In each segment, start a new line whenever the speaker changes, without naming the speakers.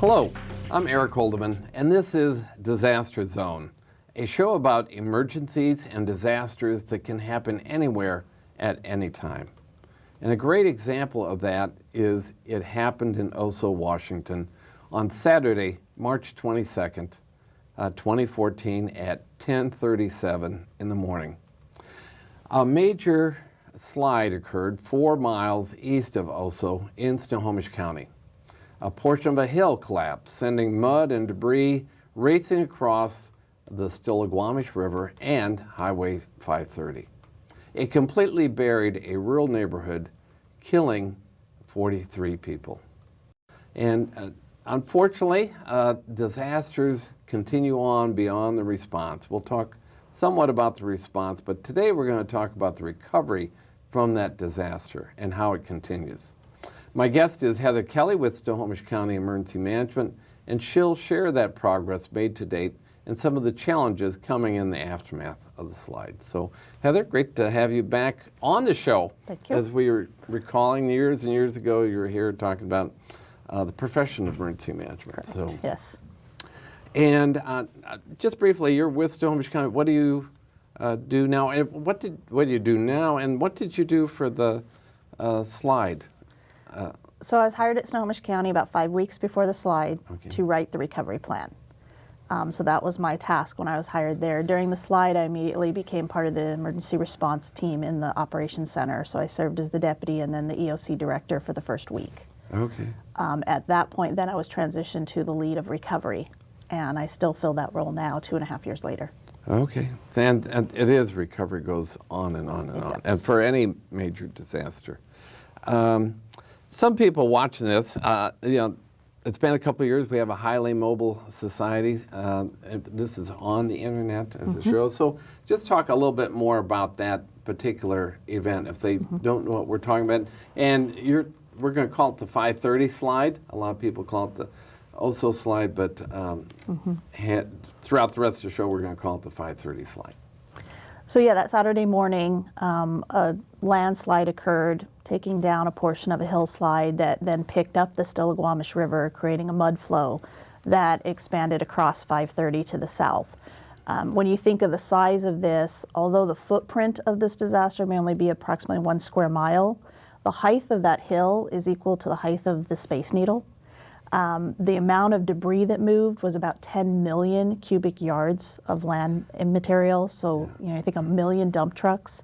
Hello, I'm Eric Holdeman, and this is Disaster Zone, a show about emergencies and disasters that can happen anywhere at any time. And a great example of that is it happened in Oso, Washington on Saturday, March 22nd, 2014 at 10:37 in the morning. A major slide occurred 4 miles east of Oso in Snohomish County. A portion of a hill collapsed, sending mud and debris racing across the Snohomish River and Highway 530. It completely buried a rural neighborhood, killing 43 people. And unfortunately, disasters continue on beyond the response. We'll talk somewhat about the response, but today we're going to talk about the recovery from that disaster and how it continues. My guest is Heather Kelly with Snohomish County Emergency Management, and she'll share that progress made to date and some of the challenges coming in the aftermath of the slide. So, Heather, great to have you back on the show.
Thank you.
As we were recalling years and years ago, you were here talking about the profession of emergency management.
Correct.
So,
yes.
And just briefly, you're with Snohomish County. What do you do now? And what do you do now? And what did you do for the slide?
So I was hired at Snohomish County about 5 weeks before the slide
Okay.
to write the recovery plan. So that was my task when I was hired there. During the slide, I immediately became part of the emergency response team in the operations center. So I served as the deputy and then the EOC director for the first week.
Okay.
At that point, then I was transitioned to the lead of recovery, and I still fill that role now, 2.5 years later.
Okay. And it is, recovery goes on and on and on. And for any major disaster. Some people watching this, it's been a couple of years. We have a highly mobile society. This is on the internet as a show. So just talk a little bit more about that particular event if they don't know what we're talking about. And we're going to call it the 530 slide. A lot of people call it the Oso slide, but throughout the rest of the show, we're going to call it the 530 slide.
So yeah, that Saturday morning, a landslide occurred, taking down a portion of a hillside that then picked up the Snohomish River, creating a mud flow that expanded across 530 to the south. When you think of the size of this, although the footprint of this disaster may only be approximately 1 square mile, the height of that hill is equal to the height of the Space Needle. The amount of debris that moved was about 10 million cubic yards of land material. So, I think 1 million dump trucks.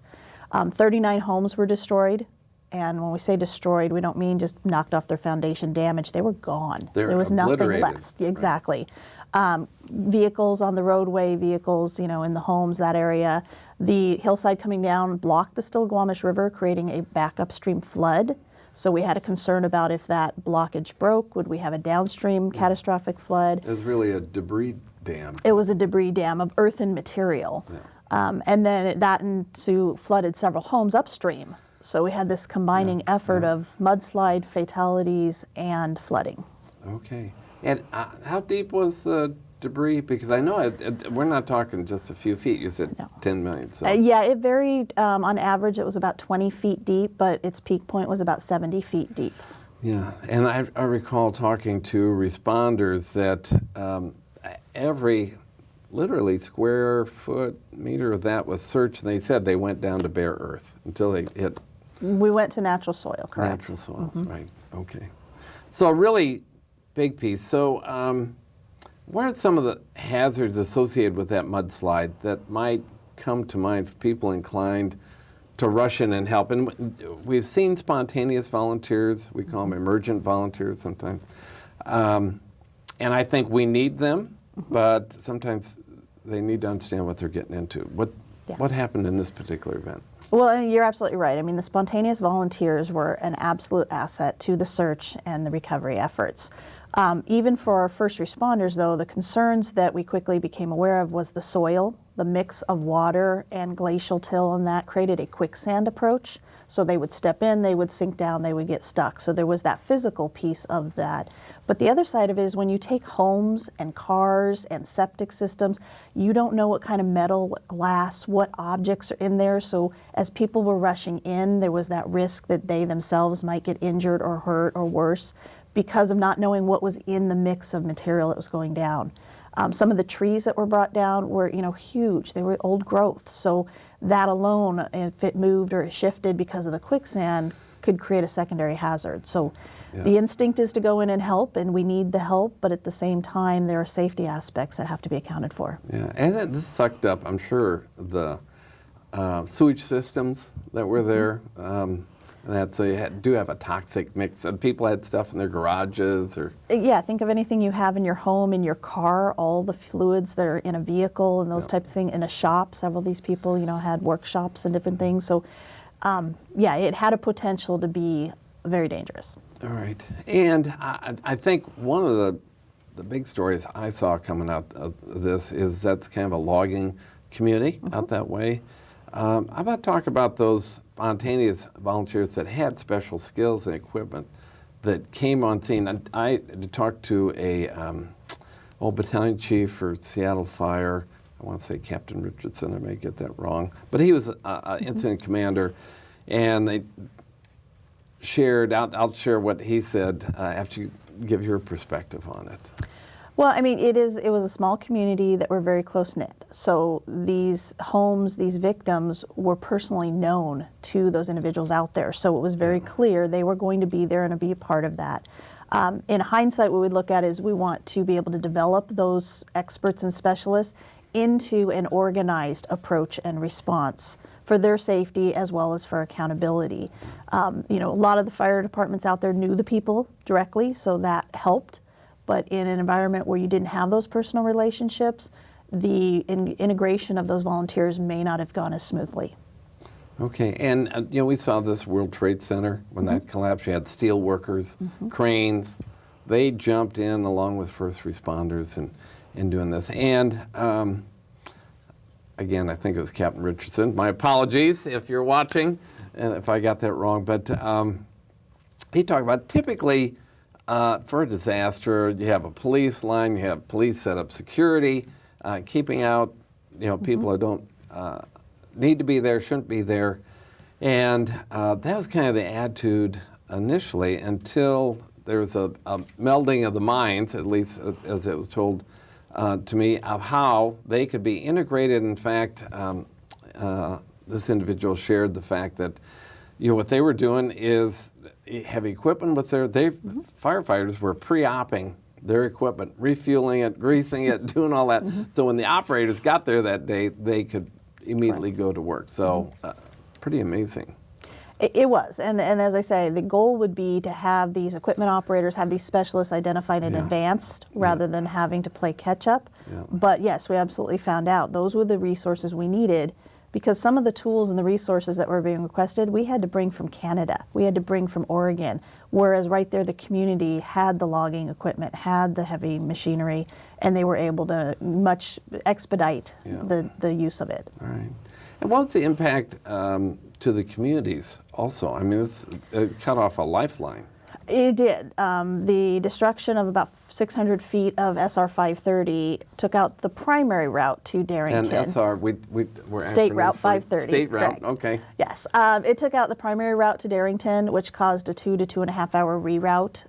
39 homes were destroyed. And when we say destroyed, we don't mean just knocked off their foundation, damaged. They were gone.
There
was nothing
obliterated.
left. Exactly. Vehicles on the roadway, vehicles, in the homes, that area. The hillside coming down blocked the Snohomish River, creating a back upstream flood. So we had a concern about if that blockage broke, would we have a downstream catastrophic flood?
It was really a debris dam.
It was a debris dam of earth and material. Yeah. And then that flooded several homes upstream. So we had this combining effort of mudslide, fatalities, and flooding. Okay.
And how deep was the debris? Because I know we're not talking just a few feet. You said 10 million. So.
Yeah, it varied. On average, it was about 20 feet deep, but its peak point was about 70 feet deep.
Yeah, and I recall talking to responders that every literally square foot, meter of that was searched, and they said they went down to bare earth until they hit.
We went to natural soil, correct?
Natural soils, right. Okay. So a really big piece. So what are some of the hazards associated with that mudslide that might come to mind for people inclined to rush in and help? And we've seen spontaneous volunteers. We call them emergent volunteers sometimes. And I think we need them, but sometimes they need to understand what they're getting into. What happened in this particular event?
Well, and you're absolutely right. I mean, the spontaneous volunteers were an absolute asset to the search and the recovery efforts. Even for our first responders, though, the concerns that we quickly became aware of was the soil. The mix of water and glacial till and that created a quicksand approach. So they would step in, they would sink down, they would get stuck. So there was that physical piece of that. But the other side of it is when you take homes and cars and septic systems, you don't know what kind of metal, what glass, what objects are in there. So as people were rushing in, there was that risk that they themselves might get injured or hurt or worse because of not knowing what was in the mix of material that was going down. Some of the trees that were brought down were, huge. They were old growth. So that alone, if it moved or it shifted because of the quicksand, could create a secondary hazard. So the instinct is to go in and help, and we need the help, but at the same time, there are safety aspects that have to be accounted for.
Yeah, and this sucked up, I'm sure, the sewage systems that were there. So you do have a toxic mix, and people had stuff in their garages or...
Yeah, think of anything you have in your home, in your car, all the fluids that are in a vehicle and those type of things, in a shop. Several of these people, had workshops and different things. So, it had a potential to be very dangerous.
All right. And I think one of the big stories I saw coming out of this is that's kind of a logging community out that way. How about talk about those spontaneous volunteers that had special skills and equipment that came on scene? I talked to a old battalion chief for Seattle Fire. I want to say Captain Richardson. I may get that wrong, but he was an incident commander, and they shared. I'll share what he said after you give your perspective on it.
Well, it was a small community that were very close-knit. So these homes, these victims were personally known to those individuals out there. So it was very clear they were going to be there and be a part of that. In hindsight, what we look at is we want to be able to develop those experts and specialists into an organized approach and response for their safety as well as for accountability. A lot of the fire departments out there knew the people directly, so that helped. But in an environment where you didn't have those personal relationships, the integration of those volunteers may not have gone as smoothly.
Okay, and we saw this World Trade Center when that collapsed. You had steel workers, cranes. They jumped in along with first responders in doing this. And again, I think it was Captain Richardson. My apologies if you're watching and if I got that wrong. But he talked about typically for a disaster, you have a police line, you have police set up security, keeping out people who don't need to be there, shouldn't be there. And that was kind of the attitude initially until there was a melding of the minds, at least as it was told to me, of how they could be integrated. In fact, this individual shared the fact that what they were doing is heavy equipment with firefighters were pre-opping their equipment, refueling it, greasing it, doing all that. So when the operators got there that day, they could immediately go to work. So pretty amazing.
It was, and as I say, the goal would be to have these equipment operators, have these specialists identified in advance rather than having to play catch up. But yes, we absolutely found out those were the resources we needed, because some of the tools and the resources that were being requested, we had to bring from Canada, we had to bring from Oregon, whereas right there the community had the logging equipment, had the heavy machinery, and they were able to much expedite the use of it.
All right. And what was the impact to the communities also? It cut off a lifeline.
It did. The destruction of about 600 feet of SR 530 took out the primary route to Darrington.
And SR, we're
State Route 530.
State route,
correct.
Okay.
Yes. It took out the primary route to Darrington, which caused a 2 to 2.5 hour reroute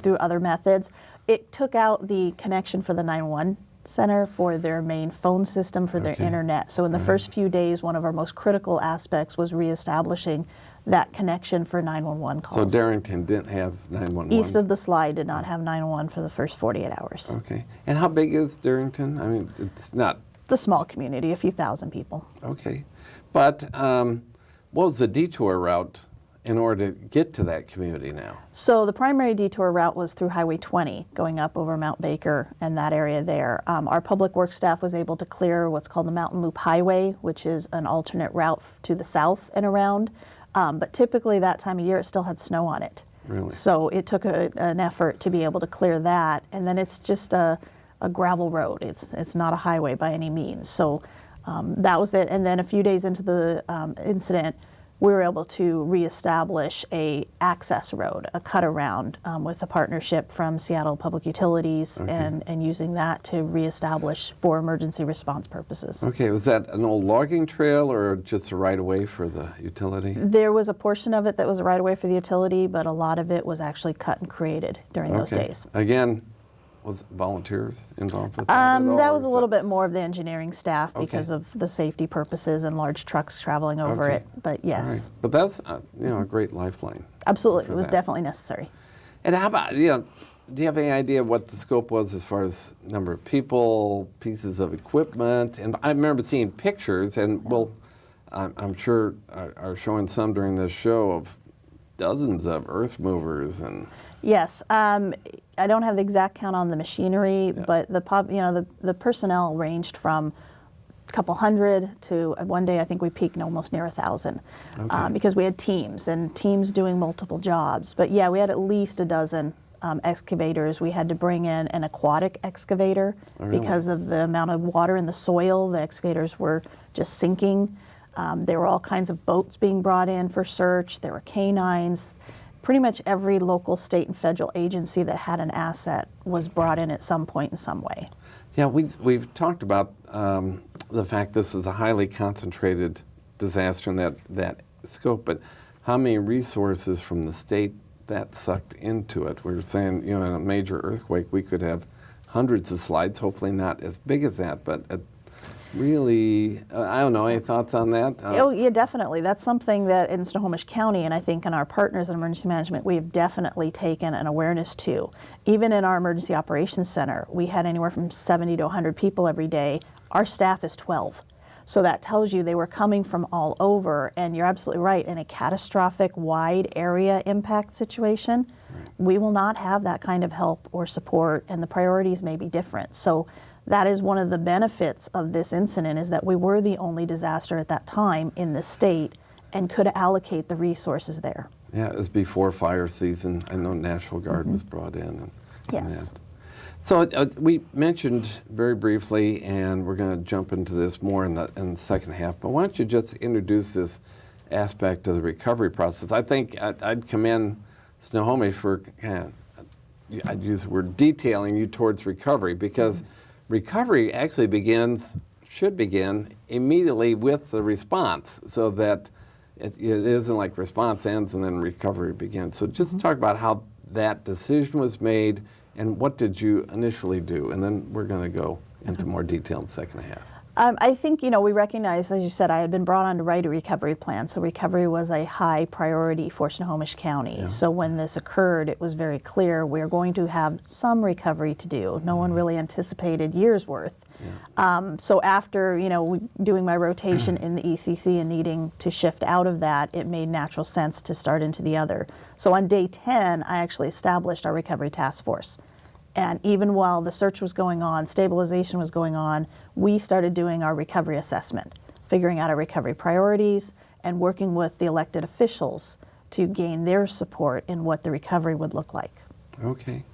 through other methods. It took out the connection for the 911 center for their main phone system, for their internet. So in the first few days, one of our most critical aspects was reestablishing that connection for 911 calls.
So Darrington didn't have 911?
East of the slide did not have 911 for the first 48 hours.
Okay. And how big is Darrington? It's not...
It's a small community, a few thousand people.
Okay. But what was the detour route in order to get to that community now?
So the primary detour route was through Highway 20, going up over Mount Baker and that area there. Our public works staff was able to clear what's called the Mountain Loop Highway, which is an alternate route to the south and around. But typically that time of year it still had snow on it.
Really?
So it took an effort to be able to clear that. And then it's just a gravel road. It's not a highway by any means. So that was it. And then a few days into the incident, we were able to reestablish a access road, a cut around, with a partnership from Seattle Public Utilities, and using that to reestablish for emergency response purposes.
Okay, was that an old logging trail or just a right-of-way for the utility?
There was a portion of it that was a right-of-way for the utility, but a lot of it was actually cut and created during those days.
Again, was volunteers involved with that at all,
That
or
was
is
a little bit more of the engineering staff because of the safety purposes and large trucks traveling over it, but yes.
All right. But that's a great lifeline.
Absolutely, it was
that.
definitely necessary.
And how about, do you have any idea what the scope was as far as number of people, pieces of equipment? And I remember seeing pictures, and I'm sure are showing some during this show of dozens of earth movers and.
Yes, I don't have the exact count on the machinery, but the personnel ranged from a couple hundred to one day I think we peaked almost near 1,000, because we had teams doing multiple jobs. But yeah, we had at least a dozen excavators. We had to bring in an aquatic excavator because of the amount of water in the soil. The excavators were just sinking. There were all kinds of boats being brought in for search. There were canines. Pretty much every local, state, and federal agency that had an asset was brought in at some point in some way.
Yeah, we've talked about the fact this was a highly concentrated disaster in that scope, but how many resources from the state that sucked into it? We were saying, in a major earthquake, we could have hundreds of slides, hopefully not as big as that, but really, I don't know, any thoughts on that?
Oh, yeah, definitely. That's something that in Snohomish County, and I think in our partners in emergency management, we have definitely taken an awareness to. Even in our emergency operations center, we had anywhere from 70 to 100 people every day. Our staff is 12. So that tells you they were coming from all over, and you're absolutely right, in a catastrophic wide area impact situation, we will not have that kind of help or support, and the priorities may be different. So that is one of the benefits of this incident, is that we were the only disaster at that time in the state and could allocate the resources there.
Yeah, it was before fire season. I know National Guard was brought in. And
Yes.
So we mentioned very briefly, and we're going to jump into this more in the second half, but why don't you just introduce this aspect of the recovery process? I think I'd commend Snohomish for I'd use the word detailing you towards recovery, because recovery actually should begin immediately with the response, so that it isn't like response ends and then recovery begins. So just talk about how that decision was made and what did you initially do, and then we're going to go into more detail in the second half.
I think, we recognize, as you said, I had been brought on to write a recovery plan, so recovery was a high priority for Snohomish County. Yeah. So when this occurred, it was very clear we're going to have some recovery to do. No one really anticipated years worth. Yeah. So after, doing my rotation in the ECC and needing to shift out of that, it made natural sense to start into the other. So on day 10, I actually established our recovery task force. And even while the search was going on, stabilization was going on, we started doing our recovery assessment, figuring out our recovery priorities, and working with the elected officials to gain their support in what the recovery would look like.
Okay.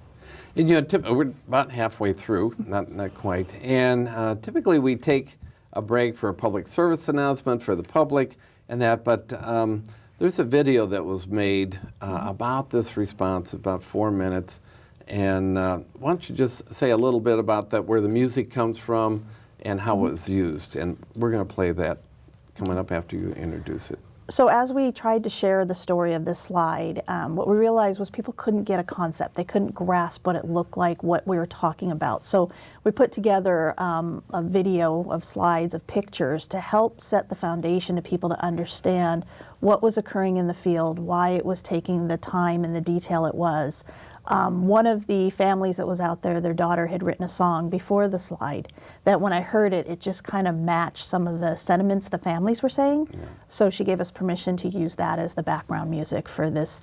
And we're about halfway through, not quite. And typically we take a break for a public service announcement for the public and that, but there's a video that was made about this response, about 4 minutes. And why don't you just say a little bit about that, where the music comes from and how it was used. And we're going to play that coming up after you introduce it.
So as we tried to share the story of this slide, what we realized was people couldn't get a concept. They couldn't grasp what it looked like, what we were talking about. So we put together a video of slides of pictures to help set the foundation to people to understand what was occurring in the field, why it was taking the time and the detail it was. One of the families that was out there, their daughter had written a song before the slide that when I heard it, it just kind of matched some of the sentiments the families were saying. Yeah. So she gave us permission to use that as the background music for this,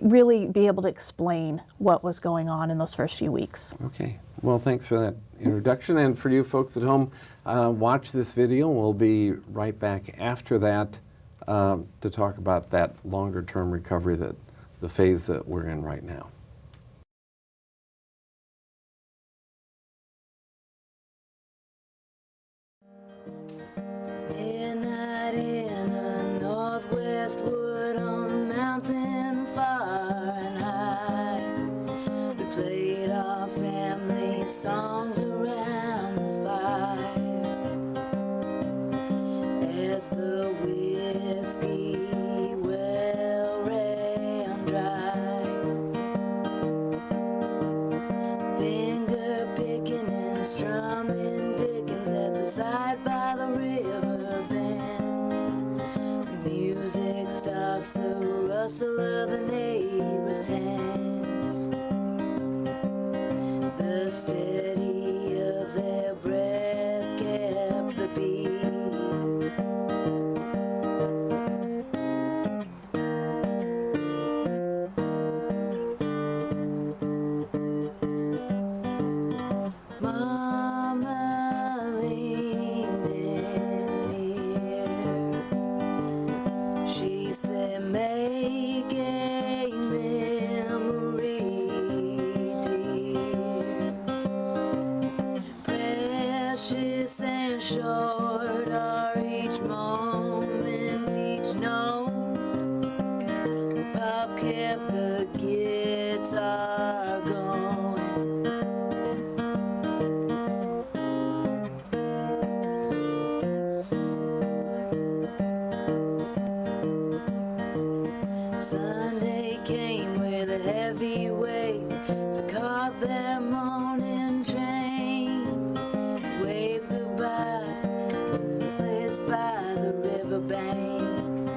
really be able to explain what was going on in those first few weeks.
Okay. Well, thanks for that introduction. And for you folks at home, watch this video. We'll be right back after that to talk about that longer term recovery, the phase that we're in right now.
Midnight in a The steady of their breath kept the beat. Mama leaned in near. She said, make a memory, dear. Precious and short are each moment, each note. Bob kept the guitar going. Sunday came with a heavy weight, so we caught that morning train. Waved goodbye, place by the riverbank,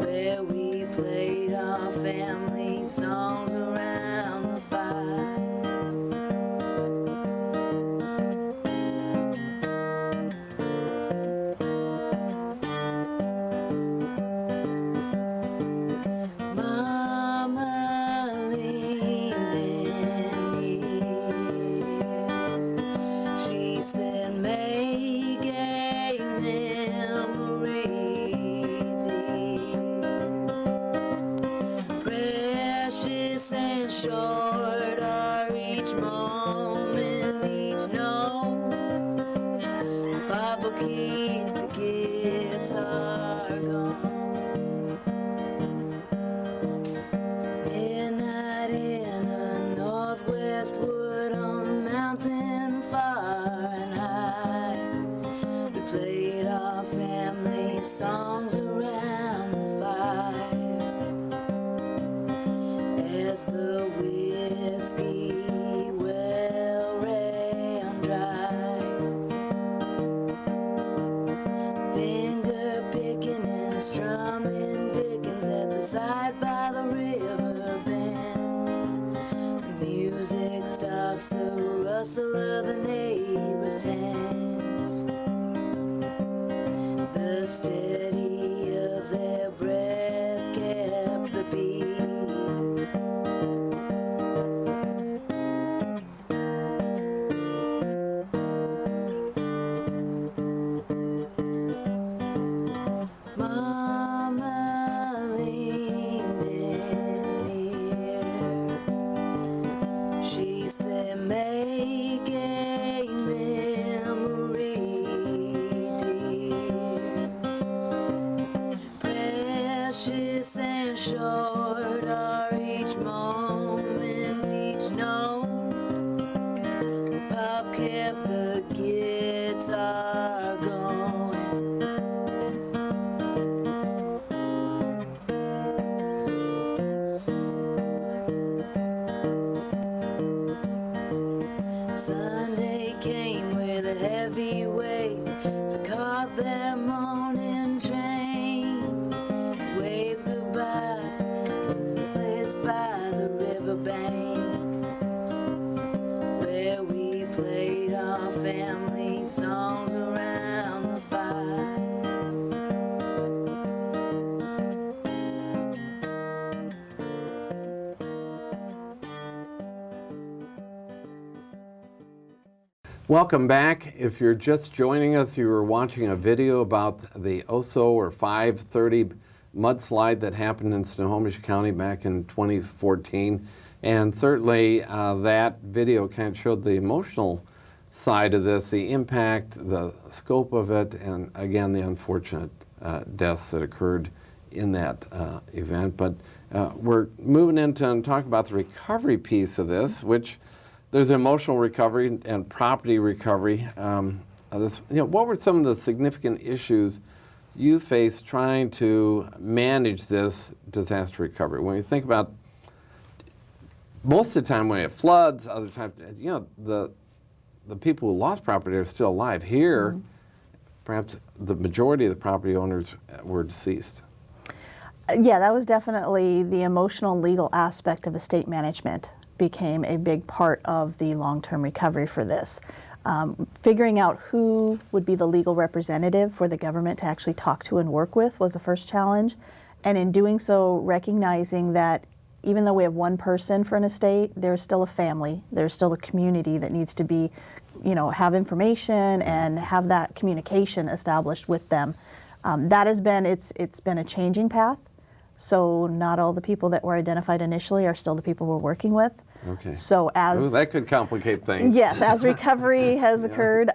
where we played our family songs around the fire. Mama leaned in near. She said, make a memory, dear. Precious and short are each moment, each note. Papa, keep the guitar going. Midnight in a northwest wood on a mountain far and high. We played our family songs around the fire as the whiskey well ran dry. Finger picking and strumming Dickens at the side by the river bend. The music stops, the rustle of the neighbors' tents. The steady of their breath kept the beat. Mama leaned in near. She said, make a memory, dear. Precious and short are each moment, each note. Bob kept the guitar going. Sunday came with a heavy weight, so we caught that morning train. Waved goodbye, place by the riverbank, where we played our family songs around the fire.
Welcome back. If you're just joining us, you were watching a video about the OSO or 530 mudslide that happened in Snohomish County back in 2014. And certainly that video kind of showed the emotional side of this, the impact, the scope of it, and again, the unfortunate deaths that occurred in that event. But we're moving into and talking about the recovery piece of this, which there's emotional recovery and property recovery. What were some of the significant issues you faced trying to manage this disaster recovery? When you think about most of the time when it floods, other times, the people who lost property are still alive. Here, perhaps the majority of the property owners were deceased.
Yeah, that was definitely the emotional legal aspect of estate management became a big part of the long-term recovery for this. Figuring out who would be the legal representative for the government to actually talk to and work with was the first challenge. And in doing so, recognizing that even though we have one person for an estate, there's still a family, there's still a community that needs to be, have information and have that communication established with them. That has been, it's been a changing path. So not all the people that were identified initially are still the people we're working with.
Okay.
So as
that could complicate things.
Yes, as recovery has occurred,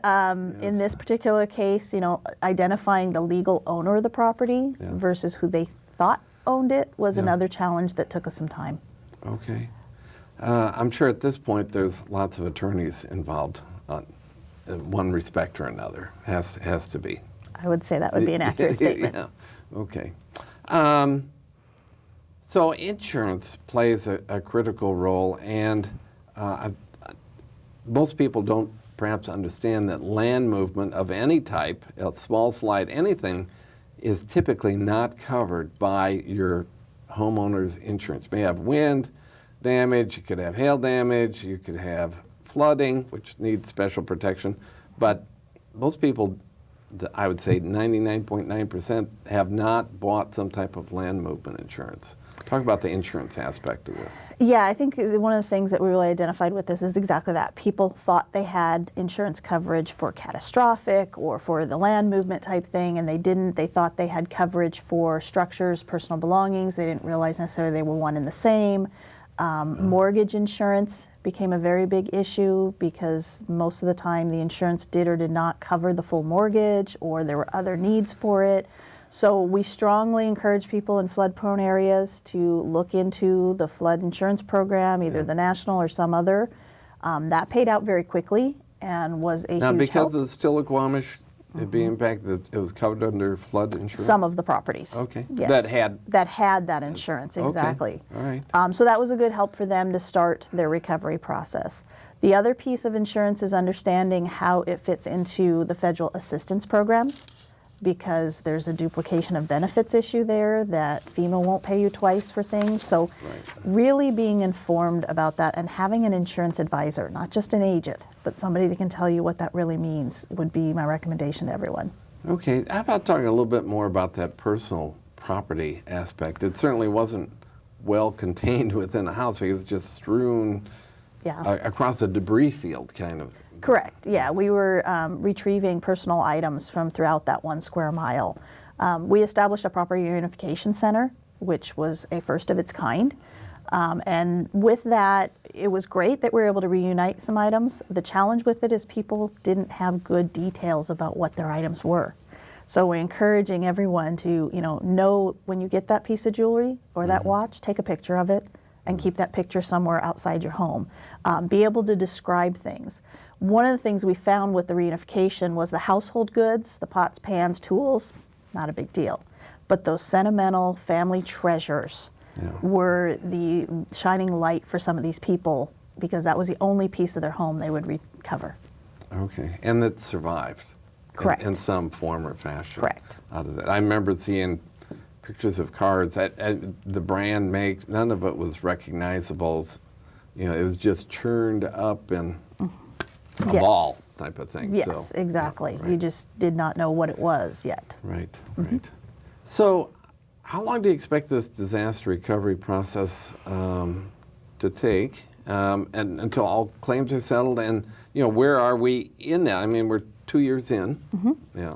in this particular case, identifying the legal owner of the property versus who they thought owned it was another challenge that took us some time.
Okay. I'm sure at this point there's lots of attorneys involved in one respect or another. Has to be.
I would say that would be an accurate statement.
Yeah. Okay. So insurance plays a critical role, and most people don't perhaps understand that land movement of any type, a small slide, anything, is typically not covered by your homeowner's insurance. You may have wind damage, you could have hail damage, you could have flooding, which needs special protection, but most people, I would say 99.9%, have not bought some type of land movement insurance. Talk about the insurance aspect of this.
Yeah, I think one of the things that we really identified with this is exactly that. People thought they had insurance coverage for catastrophic or for the land movement type thing, and they didn't. They thought they had coverage for structures, personal belongings. They didn't realize necessarily they were one and the same. Mortgage insurance became a very big issue because most of the time the insurance did or did not cover the full mortgage, or there were other needs for it. So we strongly encourage people in flood-prone areas to look into the flood insurance program, either the national or some other. That paid out very quickly and was a huge help.
Now, because of the Snohomish being impacted, it was covered under flood insurance?
Some of the properties.
Okay.
Yes.
That
had that insurance, exactly.
Okay. All right.
So that was a good help for them to start their recovery process. The other piece of insurance is understanding how it fits into the federal assistance programs, because there's a duplication of benefits issue there that FEMA won't pay you twice for things. So really being informed about that and having an insurance advisor, not just an agent, but somebody that can tell you what that really means would be my recommendation to everyone.
Okay, how about talking a little bit more about that personal property aspect? It certainly wasn't well contained within a house because it's just strewn across a debris field, kind of.
Correct, yeah. We were retrieving personal items from throughout that 1 square mile. We established a property reunification center, which was a first of its kind. And with that, it was great that we were able to reunite some items. The challenge with it is people didn't have good details about what their items were. So we're encouraging everyone to, know when you get that piece of jewelry or that watch, take a picture of it and keep that picture somewhere outside your home. Be able to describe things. One of the things we found with the reunification was the household goods, the pots, pans, tools, not a big deal. But those sentimental family treasures were the shining light for some of these people, because that was the only piece of their home they would recover.
Okay, and that survived.
Correct.
In some form or fashion.
Correct.
Out of that. I remember seeing pictures of cars that the brand makes, none of it was recognizable. It was just churned up in a ball type of thing.
Yes,
so,
exactly.
Yeah, right.
You just did not know what it was yet.
Right, right. So how long do you expect this disaster recovery process to take and until all claims are settled? And, where are we in that? I mean, we're 2 years in. Yeah.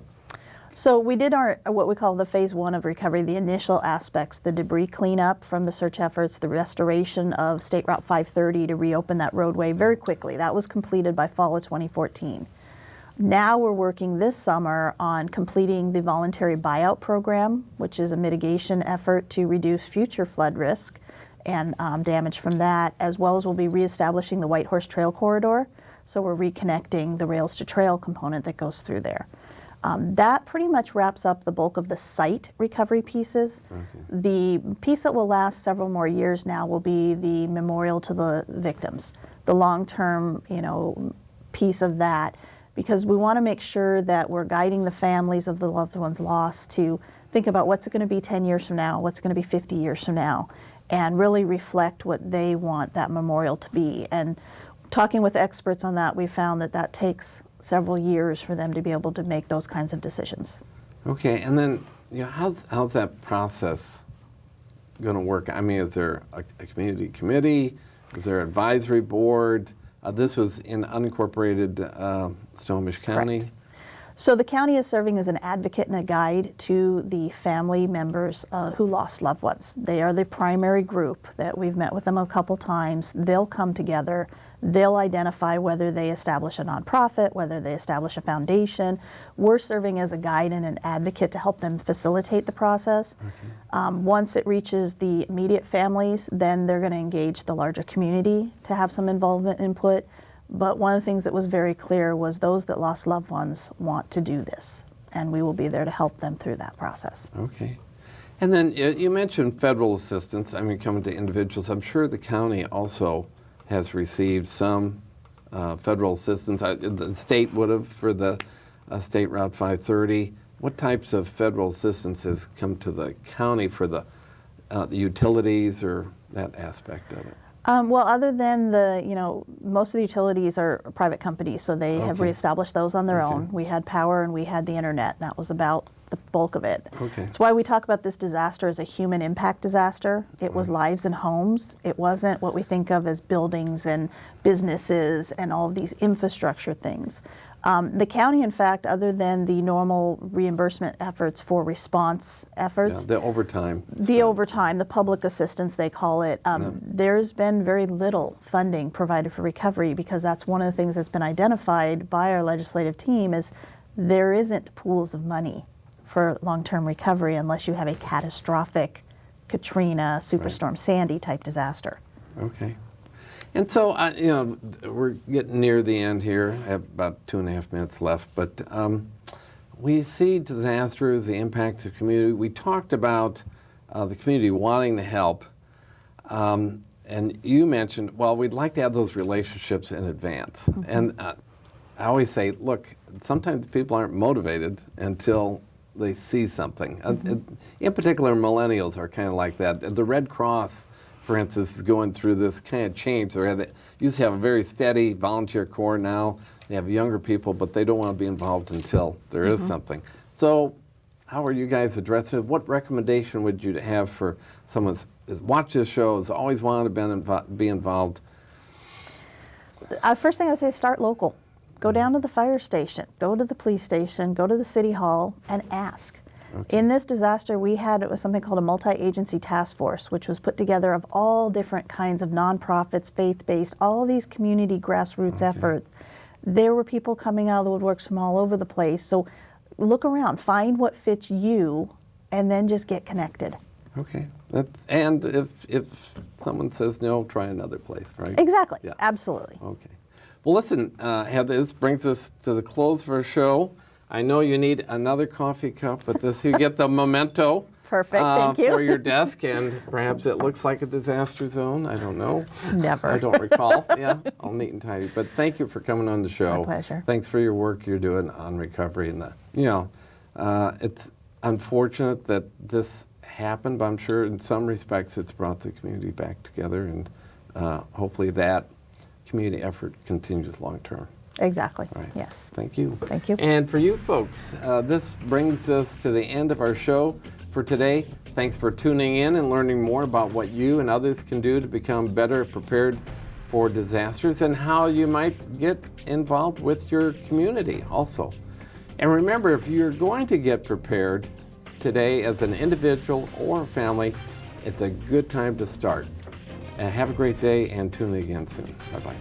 So we did what we call the phase 1 of recovery, the initial aspects, the debris cleanup from the search efforts, the restoration of State Route 530 to reopen that roadway very quickly. That was completed by fall of 2014. Now we're working this summer on completing the voluntary buyout program, which is a mitigation effort to reduce future flood risk and damage from that, as well as we'll be reestablishing the White Horse Trail corridor. So we're reconnecting the rails to trail component that goes through there. That pretty much wraps up the bulk of the site recovery pieces. Okay. The piece that will last several more years now will be the memorial to the victims, the long-term, piece of that, because we want to make sure that we're guiding the families of the loved ones lost to think about what's it going to be 10 years from now, what's going to be 50 years from now, and really reflect what they want that memorial to be. And talking with experts on that, we found that that takes several years for them to be able to make those kinds of decisions.
Okay, and then how's that process going to work? I mean, is there a community committee? Is there an advisory board? This was in unincorporated Snohomish County.
Correct. So the county is serving as an advocate and a guide to the family members who lost loved ones. They are the primary group that we've met with them a couple times. They'll come together. They'll identify whether they establish a nonprofit, whether they establish a foundation. We're serving as a guide and an advocate to help them facilitate the process. Okay. Once it reaches the immediate families, then they're going to engage the larger community to have some involvement input. But one of the things that was very clear was those that lost loved ones want to do this, and we will be there to help them through that process.
Okay. And then you mentioned federal assistance, I mean, coming to individuals. I'm sure the county also has received some federal assistance. The state would have for the State Route 530. What types of federal assistance has come to the county for the utilities or that aspect of it?
Well, other than most of the utilities are private companies, so they have reestablished those on their own. We had power and we had the internet. That was about the bulk of it.
Okay.
That's why we talk about this disaster as a human impact disaster. It was lives and homes. It wasn't what we think of as buildings and businesses and all of these infrastructure things. The county, in fact, other than the normal reimbursement efforts for response efforts,
the overtime,
the public assistance they call it, there's been very little funding provided for recovery, because that's one of the things that's been identified by our legislative team is there isn't pools of money for long-term recovery unless you have a catastrophic Katrina, Superstorm Sandy type disaster.
Okay. And so, we're getting near the end here. I have about 2.5 minutes left, but we see disasters, the impact to the community. We talked about the community wanting to help, and you mentioned, well, we'd like to have those relationships in advance. Mm-hmm. And I always say, look, sometimes people aren't motivated until they see something. Mm-hmm. In particular, millennials are kind of like that. The Red Cross, for instance, is going through this kind of change. They used to have a very steady volunteer corps. Now they have younger people, but they don't want to be involved until there is something. So how are you guys addressing it? What recommendation would you have for someone who's watched this show, has always wanted to be involved?
First thing I would say is start local. Go down to the fire station, go to the police station, go to the city hall, and ask. Okay. In this disaster, we had something called a multi-agency task force, which was put together of all different kinds of nonprofits, faith-based, all these community grassroots efforts. There were people coming out of the woodworks from all over the place. So look around, find what fits you, and then just get connected.
Okay. And if someone says no, try another place, right?
Exactly.
Yeah.
Absolutely.
Okay. Well, listen, Heather, this brings us to the close of our show. I know you need another coffee cup, but you get the memento.
Perfect, thank you.
For your desk, and perhaps it looks like a disaster zone. I don't know.
Never.
I don't recall. Yeah, all neat and tidy. But thank you for coming on the show.
My pleasure.
Thanks for your work you're doing on recovery. And it's unfortunate that this happened, but I'm sure in some respects it's brought the community back together, and hopefully that community effort continues long term.
Exactly.
Right.
Yes.
Thank you.
Thank you.
And for you folks, this brings us to the end of our show for today. Thanks for tuning in and learning more about what you and others can do to become better prepared for disasters and how you might get involved with your community also. And remember, if you're going to get prepared today as an individual or family, it's a good time to start. Have a great day and tune in again soon. Bye-bye.